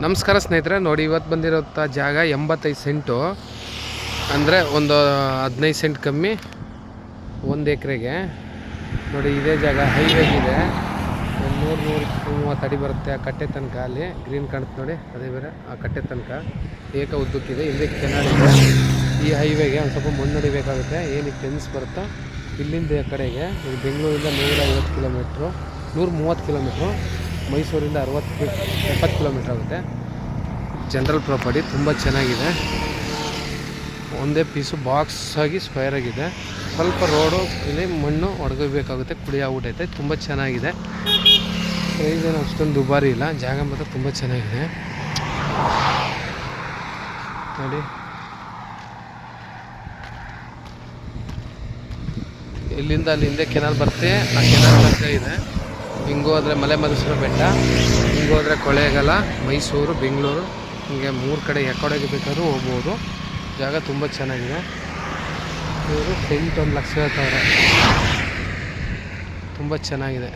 ನಮಸ್ಕಾರ ಸ್ನೇಹಿತರೆ, ನೋಡಿ ಇವತ್ತು ಬಂದಿರೋಂಥ ಜಾಗ 85 ಸೆಂಟು ಅಂದರೆ ಒಂದು 15 ಸೆಂಟ್ ಕಮ್ಮಿ 1 ಎಕರೆಗೆ. ನೋಡಿ ಇದೇ ಜಾಗ ಹೈವೇಗಿದೆ, 130 ಅಡಿ ಬರುತ್ತೆ. ಆ ಕಟ್ಟೆ ತನಕ ಅಲ್ಲಿ ಗ್ರೀನ್ ಕಾಣುತ್ತೆ ನೋಡಿ, ಅದೇ ಬೇರೆ ಆ ಕಟ್ಟೆ ತನಕ ಏಕ ಉದ್ದಕ್ಕಿದೆ. ಹಿಂದೆ ಕೆನಾಲ್ ಇದೆ. ಈ ಹೈವೇಗೆ ಒಂದು ಸ್ವಲ್ಪ ಮಣ್ಣು ಹೊಡಿಬೇಕಾಗುತ್ತೆ. ಏನಕ್ಕೆ ಫೆನ್ಸ್ ಬರುತ್ತೋ ಇಲ್ಲಿಂದ ಕಡೆಗೆ ಬೆಂಗಳೂರಿಂದ 150 ಕಿಲೋಮೀಟ್ರು, 130 ಕಿಲೋಮೀಟ್ರು, ಮೈಸೂರಿಂದ 70 ಕಿಲೋಮೀಟ್ರ್ ಆಗುತ್ತೆ. ಜನರಲ್ ಪ್ರಾಪರ್ಟಿ ತುಂಬ ಚೆನ್ನಾಗಿದೆ. ಒಂದೇ ಪೀಸು ಬಾಕ್ಸ್ ಆಗಿ ಸ್ಕ್ವೇರ್ ಆಗಿದೆ. ಸ್ವಲ್ಪ ರೋಡು ಇಲ್ಲಿ ಮಣ್ಣು ಒಣಗಬೇಕಾಗುತ್ತೆ, ಕುಡಿ ಆಗ್ಬಿಟ್ಟೈತೆ. ತುಂಬ ಚೆನ್ನಾಗಿದೆ. ಪ್ರೈಸ್ ಏನು ಅಷ್ಟೊಂದು ದುಬಾರಿ ಇಲ್ಲ. ಜಾಗ ಮಾತ್ರ ತುಂಬ ಚೆನ್ನಾಗಿದೆ ನೋಡಿ. ಇಲ್ಲಿಂದ ಅಲ್ಲಿಂದ ಕೆನಾಲ್ ಬರುತ್ತೆ. ಆ ಕೆನಾಲ್ ತನಕ ಇದೆ. ಹಿಂಗೆ ಹೋದರೆ ಮಲೆ ಮಹದೇಶ್ವರ ಬೆಟ್ಟ, ಹಿಂಗೆ ಹೋದರೆ ಕೊಳ್ಳೇಗಾಲ, ಮೈಸೂರು, ಬೆಂಗಳೂರು, ಹಿಂಗೆ 3 ಕಡೆ ಯಾಕಡೆಗೆ ಬೇಕಾದ್ರೂ ಹೋಗ್ಬೋದು. ಜಾಗ ತುಂಬ ಚೆನ್ನಾಗಿದೆ. ಇವರು ಸೆಂಟ್ 1 ಲಕ್ಷ ಹೇಳ್ತಾವ್ರೆ. ತುಂಬ ಚೆನ್ನಾಗಿದೆ.